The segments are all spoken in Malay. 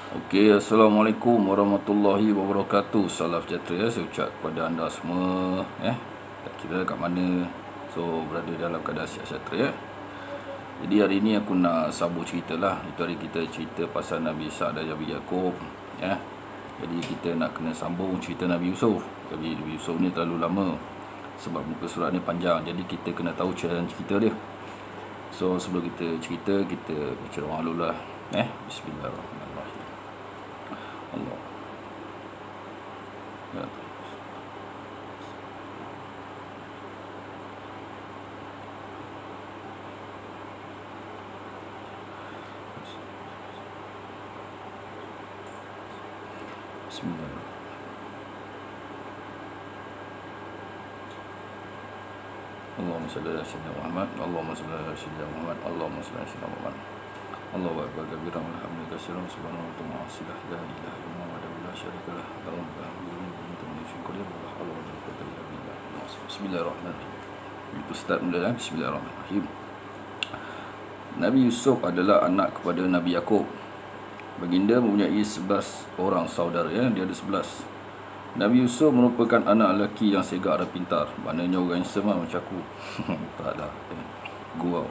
Okey, Assalamualaikum warahmatullahi wabarakatuh. Salam sejahtera saya ucap kepada anda semua. Tak kira kat mana. So, berada dalam keadaan sihat sejahtera. Jadi hari ini aku nak sambung cerita lah. Itu hari kita cerita pasal Nabi Ishaq dan Nabi Yaakob. Jadi kita nak kena sambung cerita Nabi Yusuf. Nabi Yusuf ni terlalu lama. Sebab muka surat ni panjang. Jadi kita kena tahu cerita dia. So, sebelum kita cerita, kita baca doa dulu lah. Bismillahirrahmanirrahim. Allah. Ya. Bismillah. Allahumma salli ala sayyidina Muhammad. Allahumma salli ala sayyidina Muhammad. Allahumma salli ala sayyidina Muhammad. Allahu akbar kabiran walhamdulillahi katsiran subhanahu wa ta'ala la ilaha illallah wa la syarika lah lahul mulku wa lahul hamdu. Bismillahirrahmanirrahim. Itu start mula. Bismillahirrahmanirrahim. Nabi Yusuf adalah anak kepada Nabi Yaakob. Baginda mempunyai 11 orang saudara, dia ada 11. Nabi Yusuf merupakan anak lelaki yang segak dan pintar. Maknanya orang yang sama macam aku. Taklah. Gua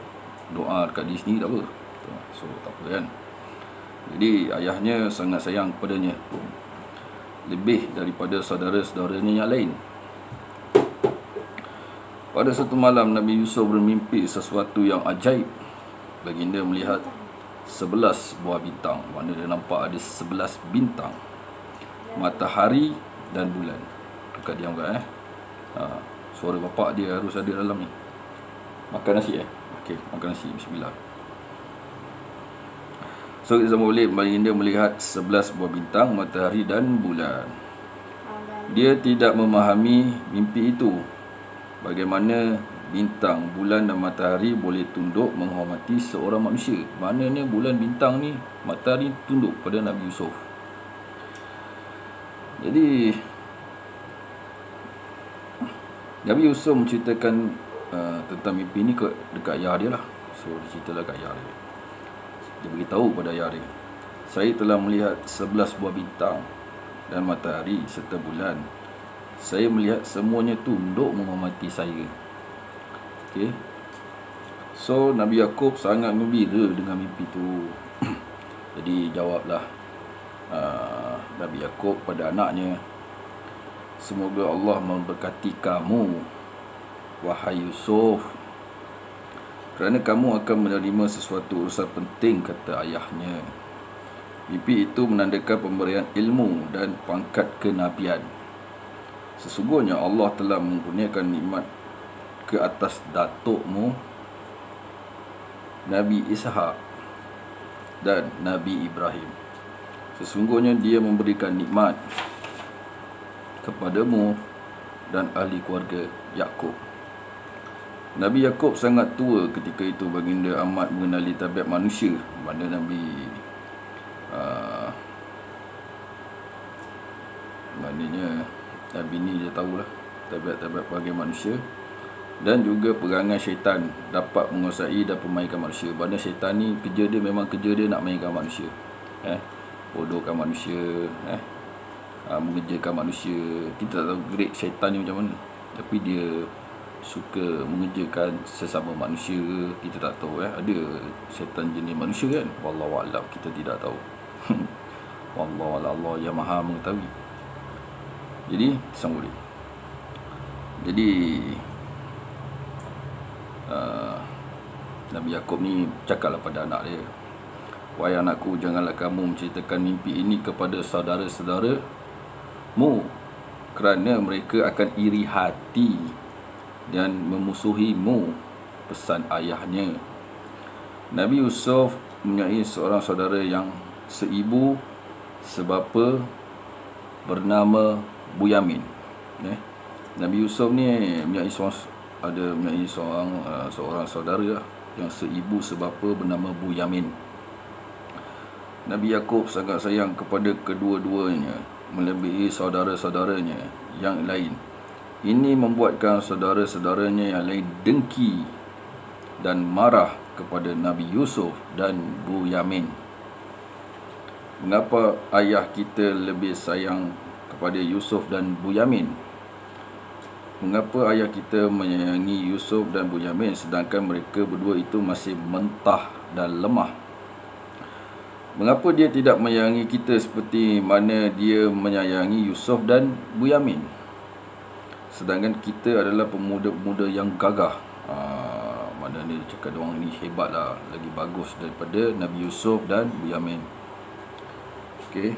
doa dekat Disney tak apa. So tak apa kan. Jadi ayahnya sangat sayang kepadanya, lebih daripada saudara-saudaranya yang lain. Pada satu malam Nabi Yusuf bermimpi sesuatu yang ajaib. Baginda melihat 11 buah bintang. Mana dia nampak ada 11 bintang, matahari dan bulan. Dekat diam kan suara bapak dia harus ada dalam ni. Makan nasi Okey, makan nasi. Bismillah. So kita boleh baginda melihat 11 buah bintang, matahari dan bulan. Dia tidak memahami mimpi itu. Bagaimana bintang, bulan dan matahari boleh tunduk menghormati seorang manusia. Maknanya bulan, bintang ni, matahari tunduk pada Nabi Yusuf. Jadi Nabi Yusuf menceritakan tentang mimpi ni dekat ayah dia lah. So dia ceritalah kat ayah dia. Dia beritahu pada ayah dia, saya telah melihat 11 buah bintang dan matahari serta bulan. Saya melihat semuanya tunduk menghormati saya. Okay. So Nabi Yaakob sangat gembira dengan mimpi tu. Jadi jawablah Nabi Yaakob pada anaknya, semoga Allah memberkati kamu, wahai Yusuf, kerana kamu akan menerima sesuatu urusan penting, kata ayahnya. Mimpi itu menandakan pemberian ilmu dan pangkat kenabian. Sesungguhnya Allah telah mengurniakan nikmat ke atas datukmu Nabi Ishaq dan Nabi Ibrahim. Sesungguhnya dia memberikan nikmat kepadamu dan ahli keluarga Yaakob. Nabi Yaakob sangat tua ketika itu. Baginda amat mengenali tabiat manusia. Mana maknanya Nabi ni dia tahulah tabiat-tabiat bagi manusia. Dan juga perangai syaitan dapat menguasai dan memainkan manusia. Mana syaitan ni kerja dia memang kerja dia nak mainkan manusia, bodohkan manusia, mengerjakan manusia. Kita tak tahu grade syaitan ni macam mana, tapi dia suka mengerjakan sesama manusia. Kita tak tahu ada syaitan jenis manusia kan. Wallahu a'lam, kita tidak tahu. Wallahu a'lam, Allah yang maha mengetahui. Jadi sambung dia. Jadi Nabi Yaakob ni cakaplah pada anak dia, wahai anakku, janganlah kamu menceritakan mimpi ini kepada saudara-saudaramu, kerana mereka akan iri hati dan memusuhimu. Pesan ayahnya. Nabi Yusuf mempunyai seorang saudara yang seibu sebapa bernama Bunyamin. Nabi Yusuf ni mempunyai seorang saudara yang seibu sebapa bernama Bunyamin. Nabi Yaakob sangat sayang kepada kedua-duanya, melebihi saudara-saudaranya yang lain. Ini membuatkan saudara-saudaranya yang lain dengki dan marah kepada Nabi Yusuf dan Bunyamin. Mengapa ayah kita lebih sayang kepada Yusuf dan Bunyamin? Mengapa ayah kita menyayangi Yusuf dan Bunyamin sedangkan mereka berdua itu masih mentah dan lemah? Mengapa dia tidak menyayangi kita seperti mana dia menyayangi Yusuf dan Bunyamin? Sedangkan kita adalah pemuda-pemuda yang gagah. Mana dia cakap diorang ni hebat lah, lagi bagus daripada Nabi Yusuf dan Bunyamin. Okey.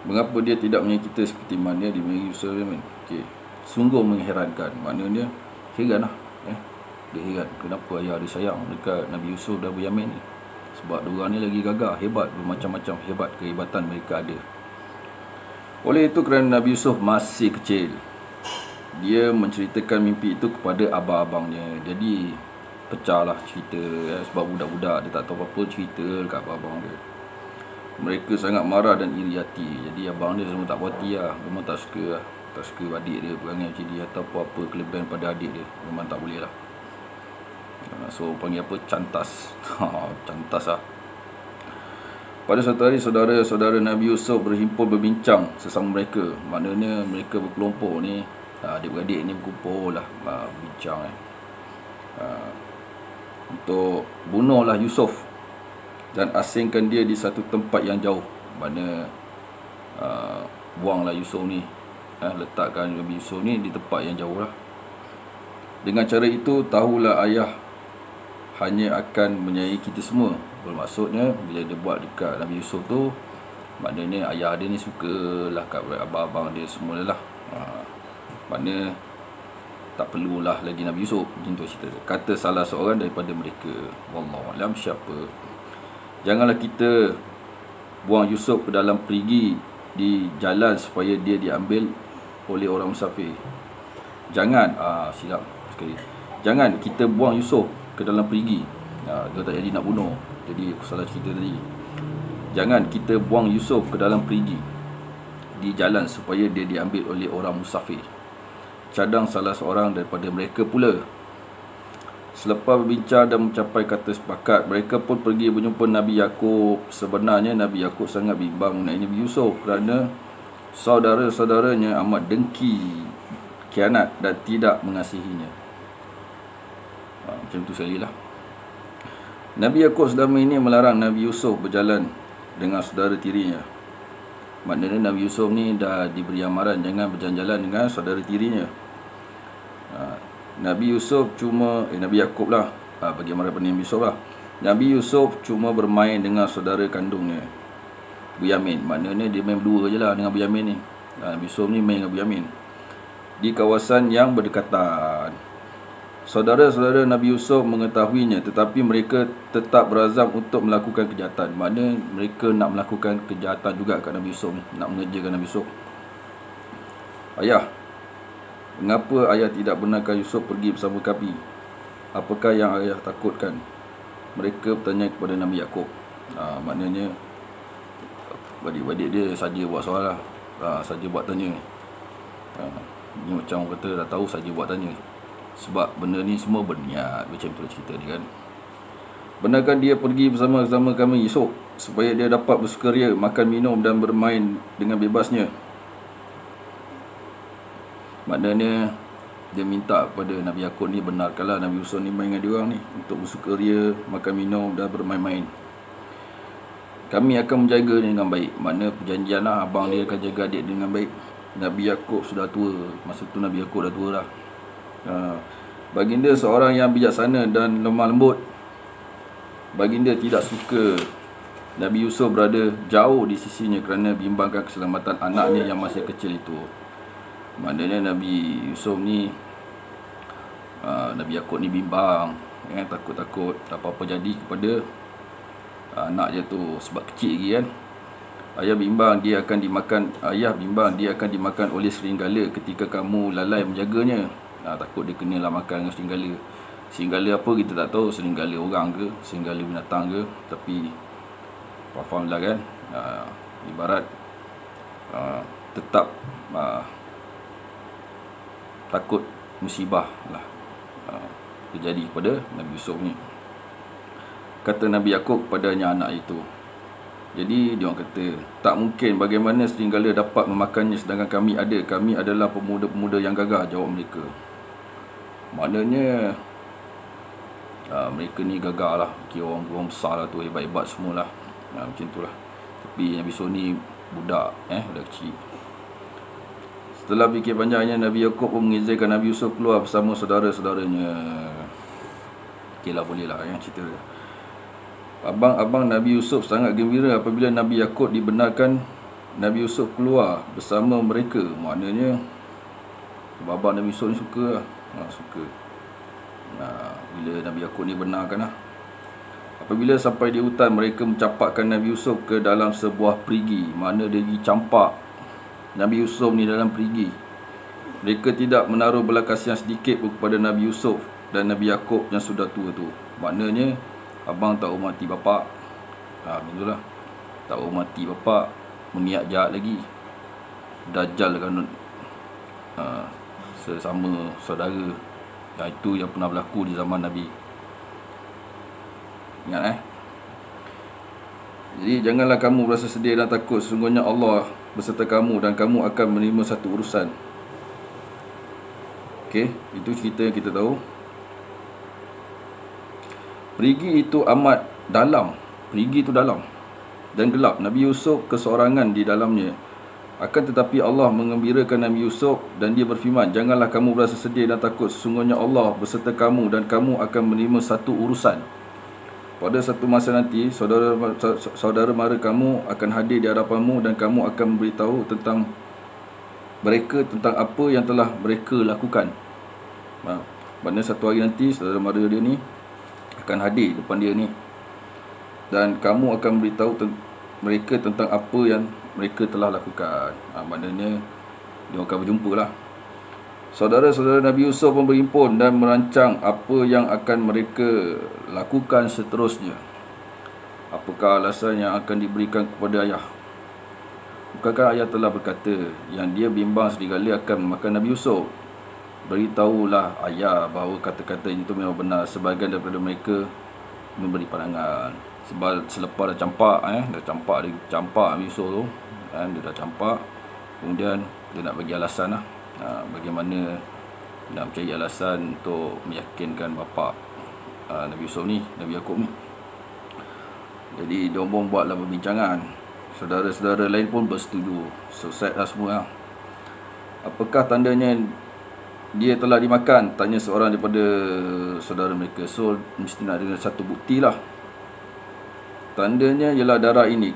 Mengapa dia tidak menyayangi kita seperti mana dia menyayangi Yusuf dan Bunyamin? Okey. Sungguh mengherankan. Maknanya heran lah. Dia heran kenapa ayah dia sayang dekat Nabi Yusuf dan Bunyamin ni. Sebab diorang ni lagi gagah, hebat, bermacam-macam kehebatan mereka ada. Oleh itu kerana Nabi Yusuf masih kecil, dia menceritakan mimpi itu kepada abang-abangnya. Jadi pecahlah cerita sebab budak-budak dia tak tahu apa-apa, cerita dekat abang-abang dia. Mereka sangat marah dan iri hati. Jadi abang dia semua tak puas hati lah. Memang tak suka adik dia perangai macam dia atau apa-apa kelebihan pada adik dia. Memang tak boleh lah. So panggil apa? Cantas. Cantas lah. Pada suatu hari saudara-saudara Nabi Yusuf berhimpun berbincang sesama mereka. Maknanya mereka berkelompok ni, adik-beradik ni berkumpul lah, bincang untuk bunuhlah Yusuf dan asingkan dia di satu tempat yang jauh. Mana buanglah Yusuf ni, letakkan Nabi Yusuf ni di tempat yang jauh lah. Dengan cara itu tahulah ayah hanya akan menyayangi kita semua. Bermaksudnya bila dia buat dekat Nabi Yusuf tu, maknanya ayah dia ni sukalah kat abang-abang dia semua lah. Maknanya tak perlulah lagi Nabi Yusuf. Macam tu cerita. Kata salah seorang daripada mereka. Wallahualam siapa. Janganlah kita buang Yusuf ke dalam perigi di jalan supaya dia diambil oleh orang musafir. Jangan, silap sekali. Jangan kita buang Yusuf ke dalam perigi. Dia tak jadi nak bunuh. Jadi aku salah cerita tadi. Jangan kita buang Yusuf ke dalam perigi di jalan supaya dia diambil oleh orang musafir. Cadang salah seorang daripada mereka pula. Selepas berbincang dan mencapai kata sepakat, mereka pun pergi berjumpa Nabi Yakub. Sebenarnya Nabi Yakub sangat bimbang mengenai Nabi Yusuf kerana saudara-saudaranya amat dengki, khianat dan tidak mengasihinya. Macam tu sekali lah. Nabi Yakub selama ini melarang Nabi Yusuf berjalan dengan saudara tirinya. Maknanya Nabi Yusuf ni dah diberi amaran jangan berjalan-jalan dengan saudara tirinya. Nabi Yusuf cuma Nabi Yakub lah, bagi amaran pada Nabi Yusuf lah. Nabi Yusuf cuma bermain dengan saudara kandungnya, Bunyamin. Maknanya dia main berdua je lah dengan Bunyamin ni. Nabi Yusuf ni main dengan Bunyamin di kawasan yang berdekatan. Saudara-saudara Nabi Yusuf mengetahuinya, tetapi mereka tetap berazam untuk melakukan kejahatan. Maknanya mereka nak melakukan kejahatan juga kat Nabi Yusuf ni, nak mengerjakan Nabi Yusuf. Ayah, mengapa ayah tidak benarkan Yusuf pergi bersama kami? Apakah yang ayah takutkan? Mereka bertanya kepada Nabi Yakub. Maknanya adik-adik dia saja buat soal lah, saja buat tanya. Ni macam orang kata dah tahu saja buat tanya. Sebab benda ni semua berniat. Macam tu cerita dia kan. Benarkan dia pergi bersama-sama kami esok supaya dia dapat bersukaria, makan, minum dan bermain dengan bebasnya. Maknanya dia minta kepada Nabi Yakub ni, benarkanlah Nabi Yusuf ni main dengan dia orang ni untuk bersukaria, makan, minum dan bermain-main. Kami akan menjaga dia dengan baik. Makna perjanjian lah, abang dia akan jaga adik dia dengan baik. Nabi Yakub sudah tua. Masa tu Nabi Yakub dah tua lah. Baginda seorang yang bijaksana dan lemah lembut. Baginda tidak suka Nabi Yusuf berada jauh di sisinya kerana bimbangkan keselamatan anaknya yang masih kecil itu. Maknanya Nabi Yusuf ni, Nabi Yakub ni bimbang, takut-takut apa-apa jadi kepada anak dia tu sebab kecil lagi kan. Ayah bimbang dia akan dimakan oleh serigala ketika kamu lalai menjaganya. Takut dia kenalah makan dengan serigala. Serigala apa kita tak tahu, serigala orang ke, serigala binatang ke, tapi faham lah kan. Ibarat tetap takut musibah lah terjadi kepada Nabi Yusuf ni. kata Nabi Yaqub kepadanya anak itu. Jadi dia orang kata, tak mungkin, bagaimana serigala dapat memakannya sedangkan kami adalah pemuda-pemuda yang gagah, jawab mereka. Maknanya mereka ni gagah lah, kira orang besar lah tu, hebat-hebat semualah. Macam tu lah. Tapi Nabi Yusuf ni budak, budak kecil. Setelah fikir panjangnya, Nabi Yaqub pun mengizinkan Nabi Yusuf keluar bersama saudara-saudaranya. Okey lah, boleh lah cerita dia. Abang-abang Nabi Yusuf sangat gembira apabila Nabi Yaqub dibenarkan Nabi Yusuf keluar bersama mereka. Maknanya abang Nabi Yusuf ni suka lah. Suka. Bila Nabi Yaqub ni benarkan lah. Apabila sampai di hutan, mereka mencapakkan Nabi Yusuf ke dalam sebuah perigi. Mana dia pergi campak Nabi Yusuf ni dalam perigi. Mereka tidak menaruh belas kasihan sedikit pun kepada Nabi Yusuf dan Nabi Yaqub yang sudah tua tu. Maknanya abang tak hormati bapak. Itulah. Tak hormati bapak, meniat jahat lagi. Dajjal kan sesama saudara. Itu yang pernah berlaku di zaman Nabi. Ingat Jadi janganlah kamu berasa sedih dan takut. Sesungguhnya Allah beserta kamu dan kamu akan menerima satu urusan. Okey, itu cerita yang kita tahu. Perigi itu amat dalam. Perigi itu dalam dan gelap. Nabi Yusuf keseorangan di dalamnya. Akan tetapi Allah mengembirakan Nabi Yusuf dan dia berfirman, janganlah kamu berasa sedih dan takut. Sesungguhnya Allah beserta kamu dan kamu akan menerima satu urusan. Pada satu masa nanti, saudara mara kamu akan hadir di hadapanmu dan kamu akan memberitahu tentang mereka tentang apa yang telah mereka lakukan. Pada satu hari nanti, saudara mara dia ni akan hadir depan dia ni. Dan kamu akan memberitahu mereka tentang apa yang mereka telah lakukan. Maknanya dia akan berjumpa lah. Saudara-saudara Nabi Yusuf pun berhimpun dan merancang apa yang akan mereka lakukan seterusnya. Apakah alasan yang akan diberikan kepada ayah? Bukankah ayah telah berkata yang dia bimbang serigala akan memakan Nabi Yusuf? Beritahulah ayah bahawa kata-kata itu memang benar. Sebahagian daripada mereka memberi pandangan. Sebab selepas dah campak, dah campak Nabi Yusuf tu, dia dah campak, kemudian dia nak bagi alasan lah. Bagaimana nak mencari alasan untuk meyakinkan bapa Nabi Yusuf ni, Nabi Yaqub ni. Jadi dia pun buatlah perbincangan. Saudara-saudara lain pun bersetuju. Selesai dah semua lah. Apakah tandanya dia telah dimakan? Tanya seorang daripada saudara mereka. So mesti nak ada satu bukti lah. Tandanya ialah darah ini,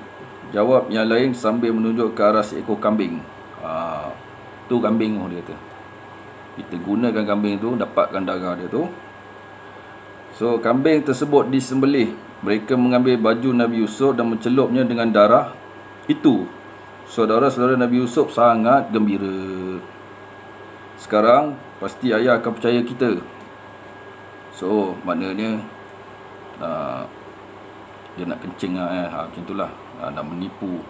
jawab yang lain sambil menunjuk ke arah seekor kambing. Tu kambing dia kata. Kita gunakan kambing tu, dapatkan darah dia tu. So kambing tersebut disembelih. Mereka mengambil baju Nabi Yusuf dan mencelupnya dengan darah itu. Saudara-saudara Nabi Yusuf sangat gembira. Sekarang pasti ayah akan percaya kita. So maknanya dia nak kencing lah, macam itulah. Nak menipu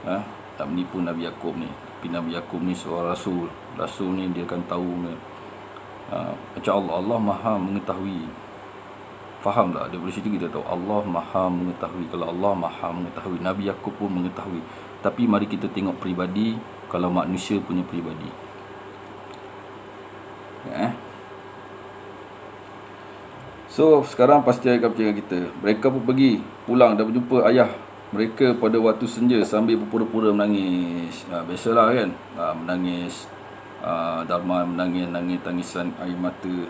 nak menipu Nabi Yaqub ni. Tapi Nabi Yaqub ni seorang rasul. Rasul ni dia akan tahu macam Allah maha mengetahui. Faham tak? Dia boleh cerita kita tahu Allah maha mengetahui. Kalau Allah maha mengetahui, Nabi Yaqub pun mengetahui. Tapi mari kita tengok peribadi. Kalau manusia punya peribadi, So sekarang pasti ayah akan percaya kita. Mereka pun pergi pulang dan berjumpa ayah mereka pada waktu senja sambil berpura-pura menangis. Biasalah kan, menangis. Darman menangis tangisan air mata.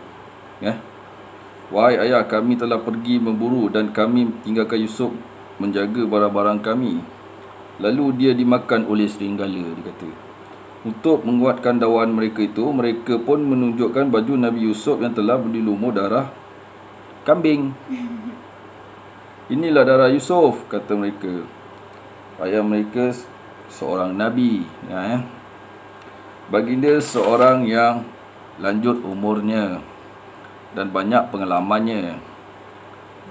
Wahai ayah, kami telah pergi memburu dan kami tinggalkan Yusuf menjaga barang-barang kami. Lalu dia dimakan oleh serigala, dia kata. Untuk menguatkan dakwaan mereka itu, mereka pun menunjukkan baju Nabi Yusuf yang telah berlumur darah kambing. Inilah darah Yusuf, kata mereka. Ayah mereka seorang Nabi. Baginda seorang yang lanjut umurnya dan banyak pengalamannya.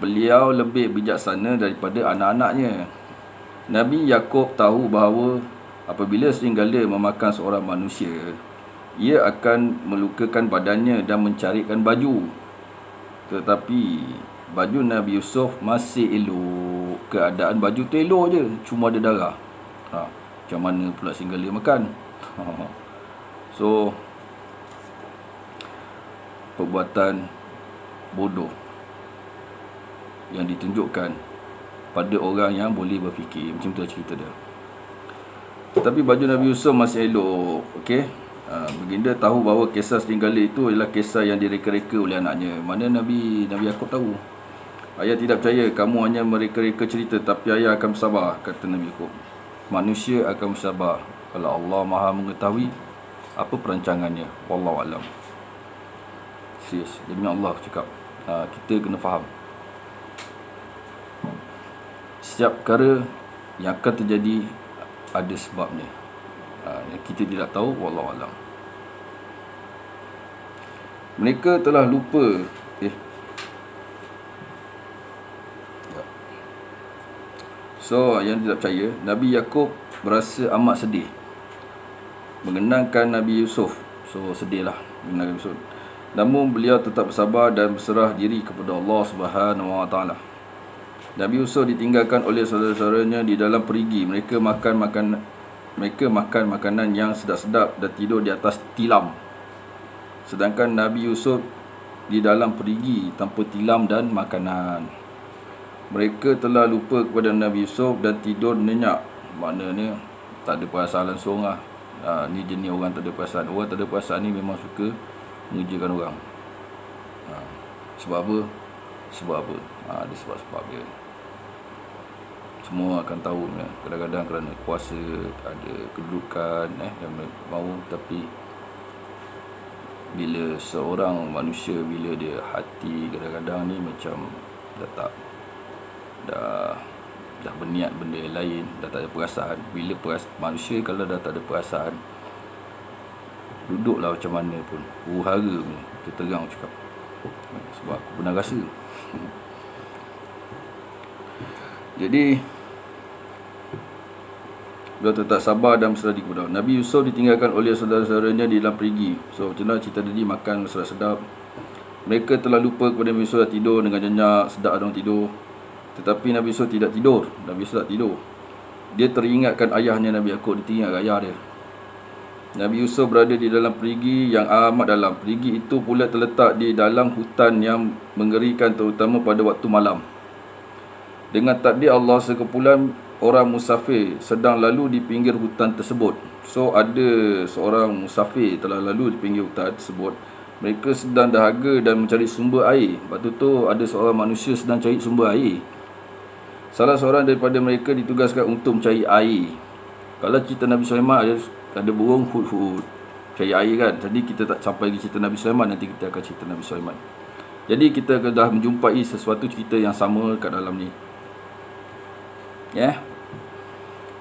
Beliau lebih bijaksana daripada anak-anaknya. Nabi Yaqub tahu bahawa apabila serigala memakan seorang manusia, ia akan melukakan badannya dan mencarikan baju. Tetapi baju Nabi Yusuf masih elok. Keadaan baju tu elok je, cuma ada darah. Macam mana pula singgala makan? So, perbuatan bodoh yang ditunjukkan pada orang yang boleh berfikir. Macam tu cerita dia. Tetapi baju Nabi Yusuf masih elok. Okey. Baginda tahu bahawa kisah setinggala itu adalah kisah yang direka-reka oleh anaknya. Mana Nabi Yaakob tahu? Ayah tidak percaya kamu hanya mereka-reka cerita, tapi ayah akan bersabar, kata Nabi Yaakob. Manusia akan bersabar kalau Allah Maha mengetahui apa perancangannya. Wallahu alam. Serius, demi Allah cakap. Kita kena faham. Setiap perkara yang akan terjadi ada sebabnya. Yang kita tidak tahu, wallahu alam. Mereka telah lupa. So, yang tidak percaya, Nabi Yaakob berasa amat sedih mengenangkan Nabi Yusuf. So, sedihlah mengenangkan Yusuf. Namun beliau tetap bersabar dan berserah diri kepada Allah Subhanahu Wa Taala. Nabi Yusuf ditinggalkan oleh saudara-saudaranya di dalam perigi. Mereka makan makanan yang sedap-sedap dan tidur di atas tilam. Sedangkan Nabi Yusuf di dalam perigi tanpa tilam dan makanan. Mereka telah lupa kepada Nabi Yusuf dan tidur nyenyak. Maknanya tak ada perasaan langsung lah. Ni jenis orang tak ada perasaan. Orang tak ada perasaan ni memang suka mengerjakan orang. Sebab apa? Sebab apa? Ada sebab-sebab dia. Semua akan tahu. Kadang-kadang kerana kuasa, ada kedudukan yang mahu. Tapi bila seorang manusia, bila dia hati kadang-kadang ni macam dah berniat benda lain, dah tak ada perasaan. Bila manusia kalau dah tak ada perasaan, duduklah macam mana pun, huru-hara pun, terang cakap. Sebab aku pernah rasa. Jadi beliau tetap sabar dan berserah diri kepada Allah. Nabi Yusuf ditinggalkan oleh saudara-saudaranya di dalam perigi. So, macam mana cerita tadi, makan sedap-sedap. Mereka telah lupa kepada Nabi Yusuf dah tidur dengan nyenyak, sedap orang tidur. Tetapi Nabi Yusuf tidak tidur. Nabi Yusuf tak tidur. Dia teringatkan ayahnya Nabi Yaakob. Dia teringat ayah dia. Nabi Yusuf berada di dalam perigi yang amat dalam. Perigi itu pula terletak di dalam hutan yang mengerikan, terutama pada waktu malam. Dengan takdir Allah, sekumpulan orang musafir sedang lalu di pinggir hutan tersebut. So, ada seorang musafir telah lalu di pinggir hutan tersebut. Mereka sedang dahaga dan mencari sumber air. Waktu tu ada seorang manusia sedang cari sumber air. Salah seorang daripada mereka ditugaskan untuk mencari air. Kalau cerita Nabi Sulaiman ada burung hud-hud cari air kan. Jadi kita tak sampai lagi cerita Nabi Sulaiman, nanti kita akan cerita Nabi Sulaiman. Jadi kita dah menjumpai sesuatu cerita yang sama kat dalam ni.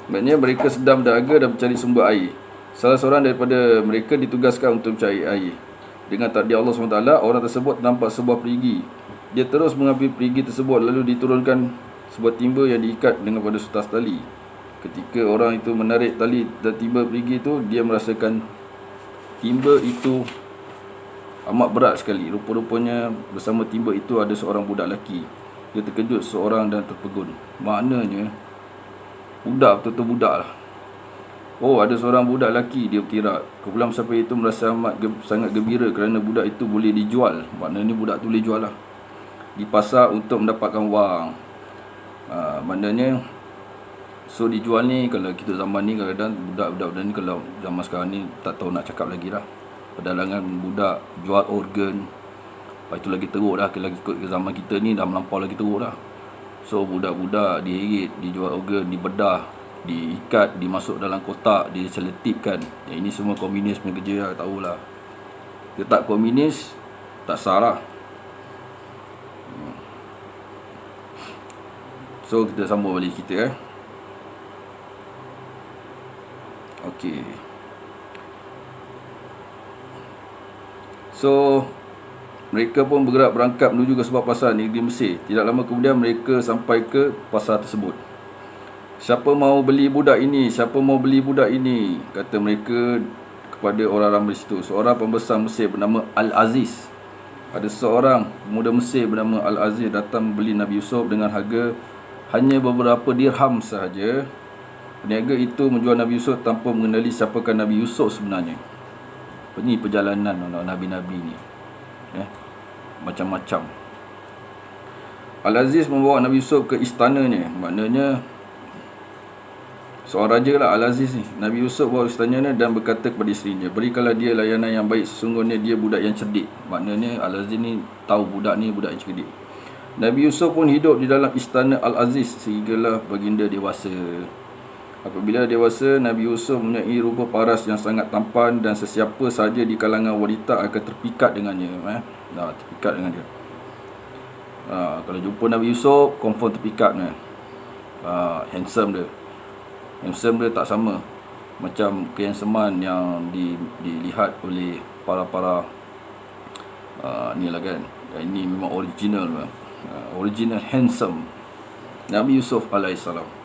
Maknanya mereka sedang berdahaga dan mencari sumber air. Salah seorang daripada mereka ditugaskan untuk mencari air. Dengan takdir Allah SWT, orang tersebut nampak sebuah perigi. Dia terus mengambil perigi tersebut, lalu diturunkan sebuah timba yang diikat dengan pada sutas tali. Ketika orang itu menarik tali dan timba perigi itu, dia merasakan timba itu amat berat sekali. Rupa-rupanya bersama timba itu ada seorang budak lelaki. Dia terkejut seorang dan terpegun. Maknanya budak, betul-betul budak lah. Oh, ada seorang budak lelaki, dia bertirak. Kumpulan musafir itu merasa sangat gembira kerana budak itu boleh dijual. Maknanya budak tu boleh jual lah di pasar untuk mendapatkan wang. Maknanya so dijual ni, kalau kita zaman ni kadang-kadang budak-budak ni, kalau zaman sekarang ni tak tahu nak cakap lagi lah. Perdagangan budak jual organ, itu lagi teruk dah. Lagi ikut ke zaman kita ni dah melampau lagi teruk dah. So budak-budak diheret, dijual organ, dibedah, diikat, dimasuk dalam kotak, diseletipkan. Ini semua komunis punya kerja lah, tahulah. Dia tak komunis, tak sah lah. So kita sambung balik kita Okey. So mereka pun bergerak berangkap menuju ke sebuah pasar negeri Mesir. Tidak lama kemudian mereka sampai ke pasar tersebut. Siapa mau beli budak ini? Siapa mau beli budak ini? Kata mereka kepada orang ramai situ. Seorang pembesar Mesir bernama Al-Aziz Ada seorang pemuda Mesir bernama Al-Aziz datang beli Nabi Yusuf dengan harga hanya beberapa dirham sahaja. Peniaga itu menjual Nabi Yusuf tanpa mengenali siapakah Nabi Yusuf sebenarnya. Ini perjalanan Nabi-Nabi ni, macam-macam. Al-Aziz membawa Nabi Yusuf ke istananya. Maknanya seorang raja lah Al-Aziz ni. Nabi Yusuf bawa istananya dan berkata kepada isterinya, berikanlah dia layanan yang baik, sesungguhnya dia budak yang cerdik. Maknanya Al-Aziz ni tahu budak ni budak yang cerdik. Nabi Yusuf pun hidup di dalam istana Al-Aziz sehinggalah baginda dewasa. Apabila dewasa, Nabi Yusuf mempunyai rupa paras yang sangat tampan dan sesiapa sahaja di kalangan wanita akan terpikat dengannya. Terpikat dengan dia. Kalau jumpa Nabi Yusuf, confirm terpikat. Handsome dia. Handsome dia tak sama macam kehansoman yang dilihat oleh para ni lah kan. Ini memang original, original handsome Nabi Yusuf alaihissalam.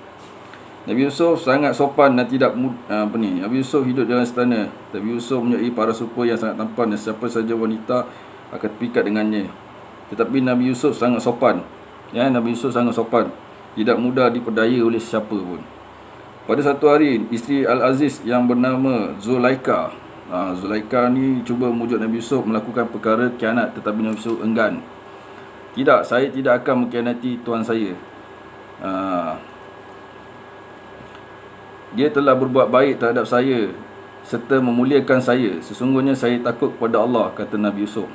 Nabi Yusuf sangat sopan dan tidak Nabi Yusuf hidup dalam istana. Nabi Yusuf mempunyai para rupa yang sangat tampan dan siapa saja wanita akan terpikat dengannya. Tetapi Nabi Yusuf sangat sopan. Nabi Yusuf sangat sopan, tidak mudah diperdaya oleh siapa pun. Pada satu hari, isteri Al-Aziz yang bernama Zulaika. Zulaika ni cuba memujuk Nabi Yusuf melakukan perkara khianat, tetapi Nabi Yusuf enggan. Tidak, saya tidak akan mengkhianati tuan saya. Dia telah berbuat baik terhadap saya serta memuliakan saya. Sesungguhnya saya takut kepada Allah, kata Nabi Yusuf.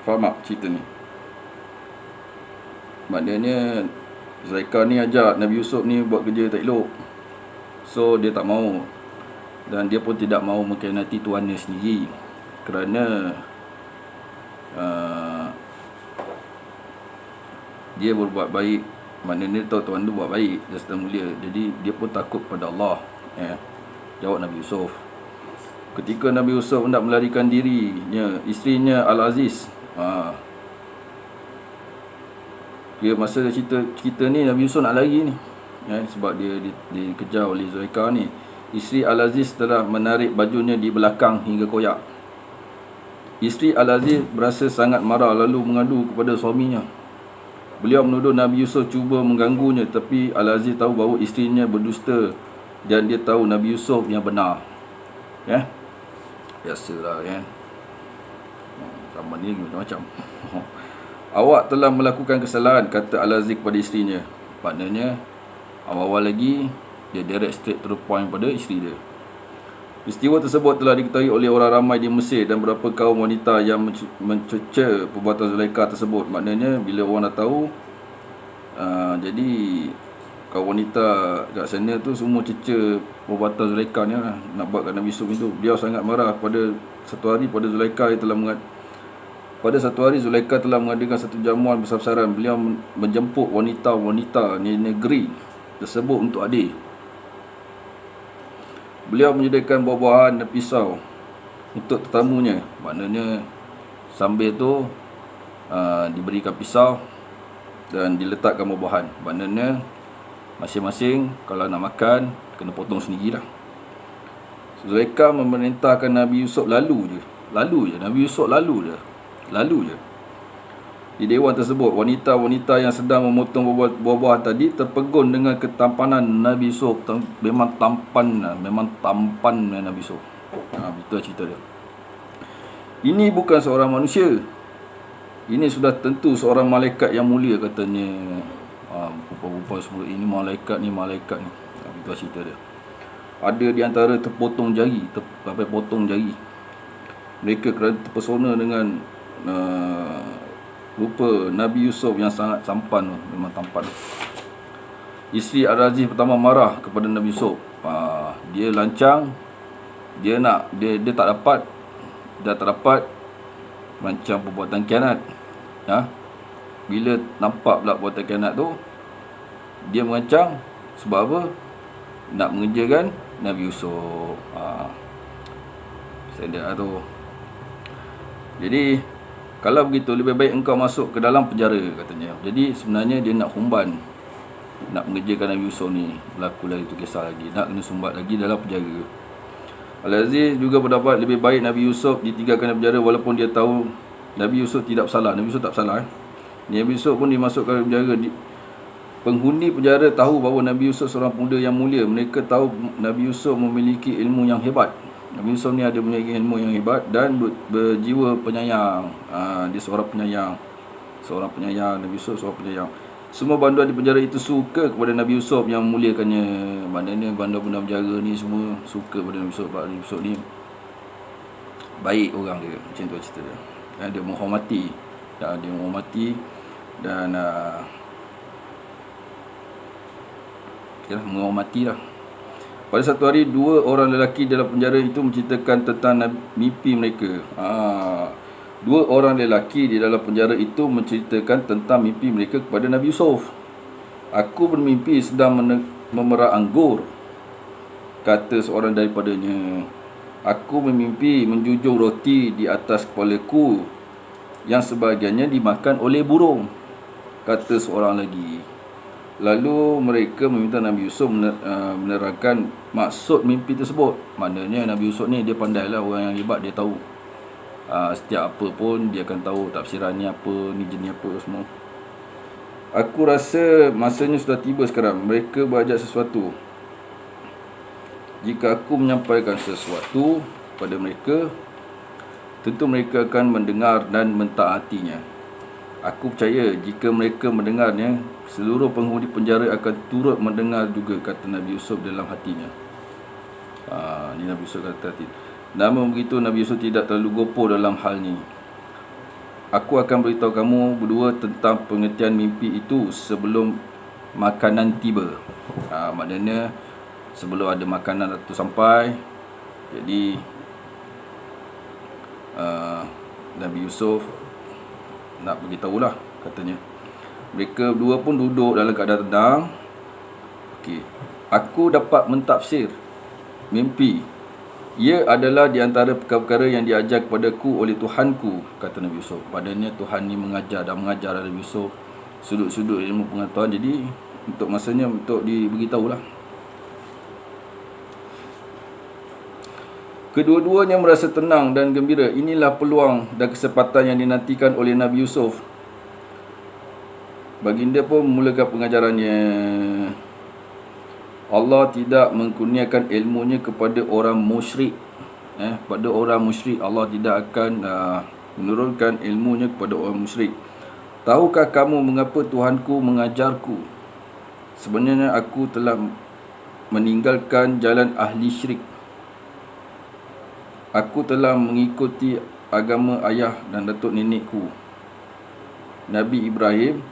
Faham tak cerita ni? Maknanya Zulaika ni ajak Nabi Yusuf ni buat kerja tak elok. So dia tak mau. Dan dia pun tidak mau mengkhianati tuannya sendiri. Kerana dia berbuat baik. Maknanya dia tahu tuan tu buat baik, dia sedang mulia. Jadi dia pun takut pada Allah. Jawab Nabi Yusuf. Ketika Nabi Yusuf hendak melarikan dirinya, isterinya Al-Aziz, masa cerita ni Nabi Yusuf nak lari ni, sebab dia dikejar oleh Zulaika ni. Isteri Al-Aziz telah menarik bajunya di belakang hingga koyak. Isteri Al-Aziz berasa sangat marah lalu mengadu kepada suaminya. Beliau menuduh Nabi Yusuf cuba mengganggunya, tapi Al-Aziz tahu bahawa isterinya berdusta dan dia tahu Nabi Yusuf yang benar. Biasalah zaman ni macam-macam. Awak telah melakukan kesalahan, kata Al-Aziz kepada isterinya. Maknanya awal-awal lagi dia direct straight to the point pada isteri dia. Peristiwa tersebut telah diketahui oleh orang ramai di Mesir dan beberapa kaum wanita yang mencerca perbuatan Zulaika tersebut. Maknanya bila orang dah tahu, jadi kaum wanita kat sana tu semua cerca perbuatan Zulaika ni lah, nak buat kat Nabi Yusuf itu. Dia sangat marah. Pada satu hari Zulaika telah mengadakan satu jamuan besar-besaran. Beliau menjemput wanita-wanita di negeri tersebut untuk hadir. Beliau menyediakan buah-buahan dan pisau untuk tetamunya. Maknanya sambil tu diberikan pisau dan diletakkan buah-buahan. Maknanya masing-masing kalau nak makan kena potong sendirilah. Zulaika memerintahkan Nabi Yusuf lalu je. Nabi Yusuf lalu je. Di dewan tersebut, wanita-wanita yang sedang memotong buah-buahan tadi terpegun dengan ketampanan Nabi Yusuf. Memang tampan Nabi Yusuf. Betul cerita dia. Ini bukan seorang manusia. Ini sudah tentu seorang malaikat yang mulia, katanya. Rupa-rupa semua ini malaikat ni. Betul cerita dia. Ada di antara terpotong jari. Mereka kerana terpesona dengan rupa Nabi Yusuf yang sangat tampan. Memang tampan. Isteri Al-Aziz pertama marah kepada Nabi Yusuf. Dia lancang. Dia tak dapat macam perbuatan khianat. Bila nampak pula perbuatan khianat tu, dia mengancam. Sebab apa? Nak mengerjakan Nabi Yusuf. Standard lah tu. Jadi kalau begitu, lebih baik engkau masuk ke dalam penjara, katanya. Jadi sebenarnya dia nak humban, nak mengerjakan Nabi Yusuf ni. Berlaku lagi tu kisah lagi, nak kena sumbat lagi dalam penjara. Al-Aziz juga berdapat lebih baik Nabi Yusuf ditinggalkan dalam penjara, walaupun dia tahu Nabi Yusuf tidak bersalah. Nabi Yusuf tak bersalah. Nabi Yusuf pun dimasukkan ke penjara. Penghuni penjara tahu bahawa Nabi Yusuf seorang pemuda yang mulia. Mereka tahu Nabi Yusuf memiliki ilmu yang hebat. Nabi Yusuf ni ada memiliki ilmu yang hebat dan berjiwa penyayang. Dia seorang penyayang. Seorang penyayang. Nabi Yusuf seorang penyayang. Semua banduan di penjara itu suka kepada Nabi Yusuf yang memuliakannya. Maknanya banduan-banduan penjara ni semua suka kepada Nabi Yusuf. Nabi Yusuf ni baik orang dia. Macam tu cerita dia. Dia menghormati. Dia menghormati dan menghormati lah. Pada satu hari, 2 orang lelaki dalam penjara itu menceritakan tentang mimpi mereka. 2 orang lelaki di dalam penjara itu menceritakan tentang mimpi mereka kepada Nabi Yusuf. Aku bermimpi sedang memerah anggur, kata seorang daripadanya. Aku bermimpi menjunjung roti di atas kepalaku yang sebahagiannya dimakan oleh burung, kata seorang lagi. Lalu mereka meminta Nabi Yusuf menerangkan maksud mimpi tersebut. Maknanya Nabi Yusuf ni dia pandai lah, orang yang hebat, dia tahu setiap apa pun dia akan tahu tafsirannya apa, ni jenis apa semua. Aku rasa masanya sudah tiba sekarang. Mereka berajak sesuatu. Jika aku menyampaikan sesuatu pada mereka, tentu mereka akan mendengar dan mentaatinya. Aku percaya jika mereka mendengarnya, seluruh penghuni penjara akan turut mendengar juga, kata Nabi Yusuf dalam hatinya. Ini Nabi Yusuf kata hati. Namun begitu, Nabi Yusuf tidak terlalu gopoh dalam hal ini. Aku akan beritahu kamu berdua tentang pengertian mimpi itu sebelum makanan tiba. Maknanya sebelum ada makanan itu sampai. Jadi Nabi Yusuf nak beritahulah, katanya. Mereka berdua pun duduk dalam keadaan tenang. Okey. Aku dapat mentafsir mimpi. Ia adalah di antara perkara-perkara yang diajar kepadaku oleh Tuhanku, kata Nabi Yusuf. Padanya Tuhan ni mengajar Nabi Yusuf sudut-sudut ilmu pengetahuan. Jadi untuk masanya untuk diberitahulah. Kedua-duanya merasa tenang dan gembira. Inilah peluang dan kesempatan yang dinantikan oleh Nabi Yusuf. Baginda pun memulakan pengajarannya. Allah tidak mengkurniakan ilmunya kepada orang musyrik. Pada orang musyrik Allah tidak akan menurunkan ilmunya kepada orang musyrik. Tahukah kamu mengapa Tuhanku mengajarku? Sebenarnya aku telah meninggalkan jalan ahli syirik. Aku telah mengikuti agama ayah dan datuk nenekku, Nabi Ibrahim,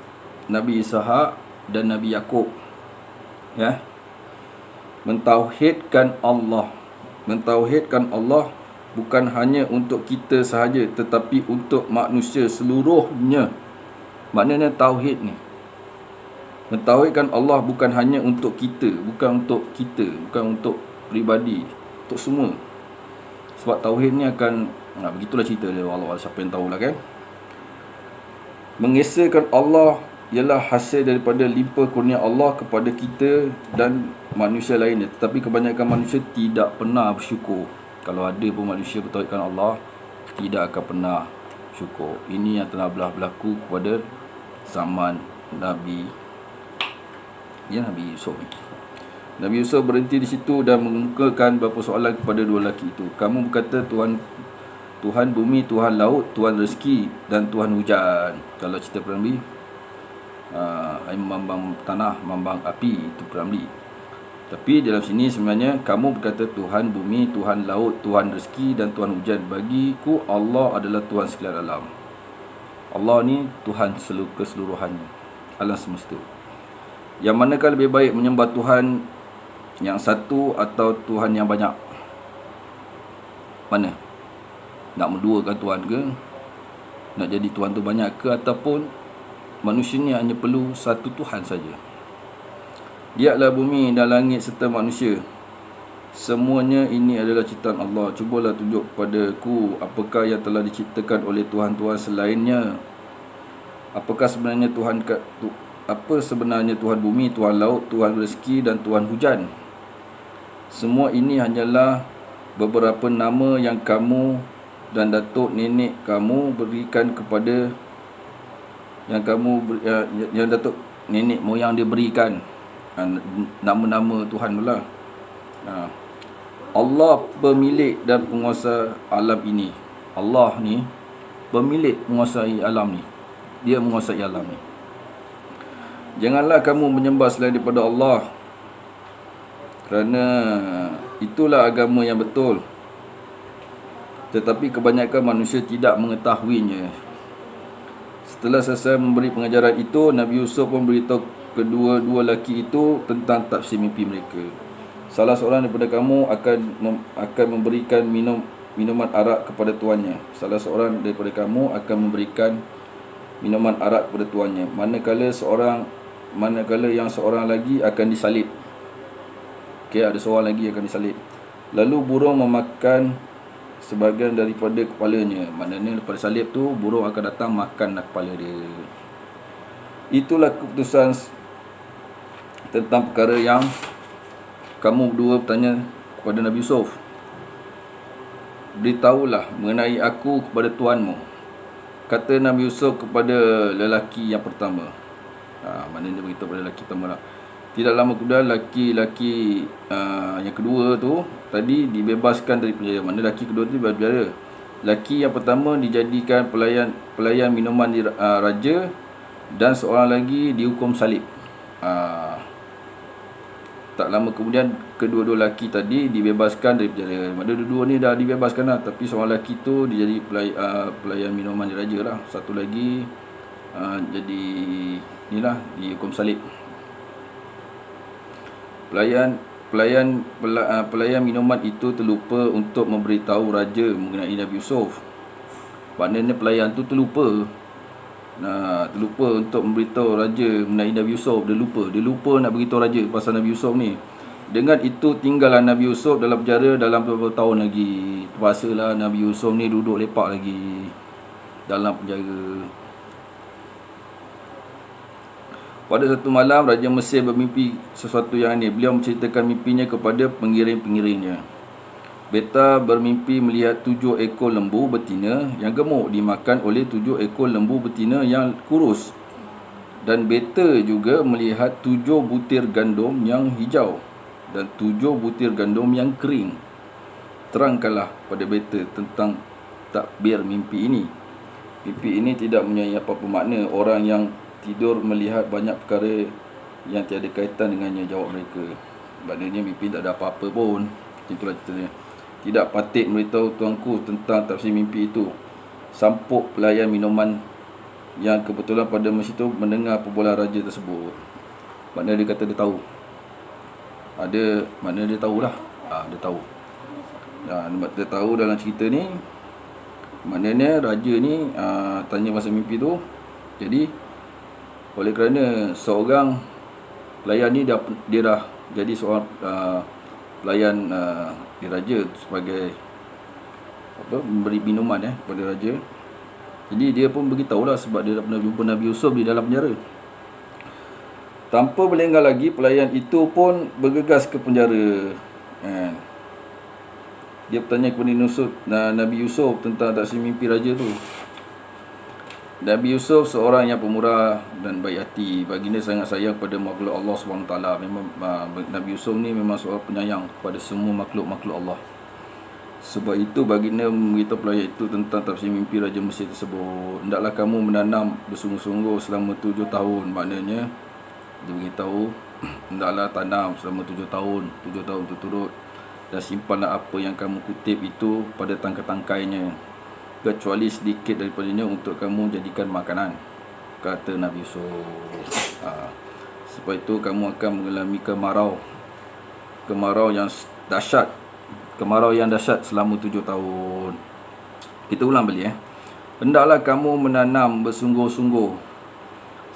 Nabi Ishak dan Nabi Yakub. Mentauhidkan Allah. Mentauhidkan Allah bukan hanya untuk kita sahaja, tetapi untuk manusia seluruhnya. Maknanya tauhid ni, mentauhidkan Allah bukan hanya untuk kita, bukan untuk peribadi, untuk semua. Sebab tauhid ni akan begitulah cerita dia, Allah siapa yang tahulah kan. Mengesahkan Allah ialah hasil daripada limpah kurnia Allah kepada kita dan manusia lainnya. Tetapi kebanyakan manusia tidak pernah bersyukur. Kalau ada pun manusia bertauhidkan Allah, tidak akan pernah syukur. Ini yang telah berlaku kepada zaman Nabi Yusuf. Nabi Yusuf berhenti di situ dan mengemukakan beberapa soalan kepada 2 lelaki itu. Kamu berkata Tuhan bumi, Tuhan laut, Tuhan rezeki dan Tuhan hujan. Kalau cerita Peramli, mambang tanah, mambang api, itu Peramli. Tapi dalam sini sebenarnya kamu berkata Tuhan bumi, Tuhan laut, Tuhan rezeki dan Tuhan hujan. Bagiku Allah adalah Tuhan sekalian alam. Allah ni Tuhan keseluruhannya, alam semesta. Yang manakah lebih baik menyembah Tuhan yang satu atau Tuhan yang banyak? Mana? Nak menduakan Tuhan ke? Nak jadi Tuhan tu banyak ke? Ataupun manusia ni hanya perlu satu Tuhan saja? Dialah bumi dan langit serta manusia. Semuanya ini adalah ciptaan Allah. Cubalah tunjuk padaku apakah yang telah diciptakan oleh Tuhan-Tuhan selainnya. Apa sebenarnya Tuhan bumi, Tuhan laut, Tuhan rezeki dan Tuhan hujan? Semua ini hanyalah beberapa nama yang kamu dan datuk nenek kamu berikan kepada yang datuk nenek moyang dia berikan, nama-nama Tuhan pula. Allah pemilik dan penguasa alam ini. Allah ni pemilik, menguasai alam ni. Dia menguasai alam ni. Janganlah kamu menyembah selain daripada Allah, kerana itulah agama yang betul. Tetapi kebanyakan manusia tidak mengetahuinya. Setelah selesai memberi pengajaran itu, Nabi Yusuf pun beritahu kedua-dua lelaki itu tentang tafsir mimpi mereka. Salah seorang daripada kamu akan memberikan minuman arak kepada tuannya. Salah seorang daripada kamu akan memberikan minuman arak kepada tuannya. Manakala yang seorang lagi akan disalib. Okey, ada seorang lagi akan disalib. Lalu burung memakan sebahagian daripada kepalanya. Maknanya lepas salib tu, burung akan datang makan kepala dia. Itulah keputusan tentang perkara yang kamu berdua bertanya kepada Nabi Yusuf. Beritahulah mengenai aku kepada tuanmu, kata Nabi Yusuf kepada lelaki yang pertama. Maknanya dia beritahu kepada lelaki pertama lah. Tidak lama kemudian lelaki yang kedua tu tadi dibebaskan dari penjara. Maknanya lelaki kedua tu dibebaskan penjara. Lelaki yang pertama dijadikan pelayan minuman di raja, dan seorang lagi dihukum salib. Tak lama kemudian kedua-dua lelaki tadi dibebaskan dari penjara. Maknanya dua-dua ni dah dibebaskan lah, tapi seorang lelaki tu dia jadi pelayan minuman di raja lah. Satu lagi jadi inilah dihukum salib. Pelayan minuman itu terlupa untuk memberitahu raja mengenai Nabi Yusuf. Maknanya pelayan tu terlupa untuk memberitahu raja mengenai Nabi Yusuf. Dia lupa nak beritahu raja pasal Nabi Yusuf ni. Dengan itu tinggallah Nabi Yusuf dalam penjara dalam beberapa tahun lagi. Terpaksalah Nabi Yusuf ni duduk lepak lagi dalam penjara. Pada satu malam, Raja Mesir bermimpi sesuatu yang aneh. Beliau menceritakan mimpinya kepada pengiring-pengiringnya. Beta bermimpi melihat 7 ekor lembu betina yang gemuk dimakan oleh 7 ekor lembu betina yang kurus. Dan beta juga melihat 7 butir gandum yang hijau dan 7 butir gandum yang kering. Terangkanlah pada beta tentang takbir mimpi ini. Mimpi ini tidak mempunyai apa-apa makna. Orang yang tidur melihat banyak perkara yang tiada kaitan dengannya, jawab mereka. Maknanya mimpi tak ada apa-apa pun. Itulah ceritanya. Tidak patut memberitahu tuanku tentang tafsir mimpi itu. Sampuk pelayan minuman yang kebetulan pada masa itu mendengar perbualan raja tersebut. Maknanya dia kata dia tahu. Maknanya dia tahulah. Dia tahu. Dia tahu dalam cerita ni. Maknanya raja ni tanya pasal mimpi tu. Jadi oleh kerana seorang pelayan ni dia dah jadi seorang pelayan di raja sebagai memberi minuman kepada raja. Jadi dia pun beritahulah sebab dia dah pernah jumpa Nabi Yusuf di dalam penjara. Tanpa berlengah lagi, pelayan itu pun bergegas ke penjara. Dia bertanya kepada Nabi Yusuf tentang tafsir mimpi raja tu. Nabi Yusuf seorang yang pemurah dan baik hati. Baginda sangat sayang pada makhluk Allah SWT. Memang Nabi Yusuf ni memang seorang penyayang kepada semua makhluk-makhluk Allah. Sebab itu baginda memberitahu pelayan itu tentang tafsir mimpi Raja Mesir tersebut. Hendaklah kamu menanam bersungguh-sungguh selama 7 tahun. Maknanya dia beritahu hendaklah tanam selama 7 tahun. 7 tahun turut-turut. Dan simpanlah apa yang kamu kutip itu pada tangkai-tangkainya, kecuali sedikit daripadanya untuk kamu jadikan makanan, kata Nabi Yusuf. Sebab itu kamu akan mengalami kemarau yang dahsyat selama 7 tahun. Kita ulang balik. Hendaklah kamu menanam bersungguh-sungguh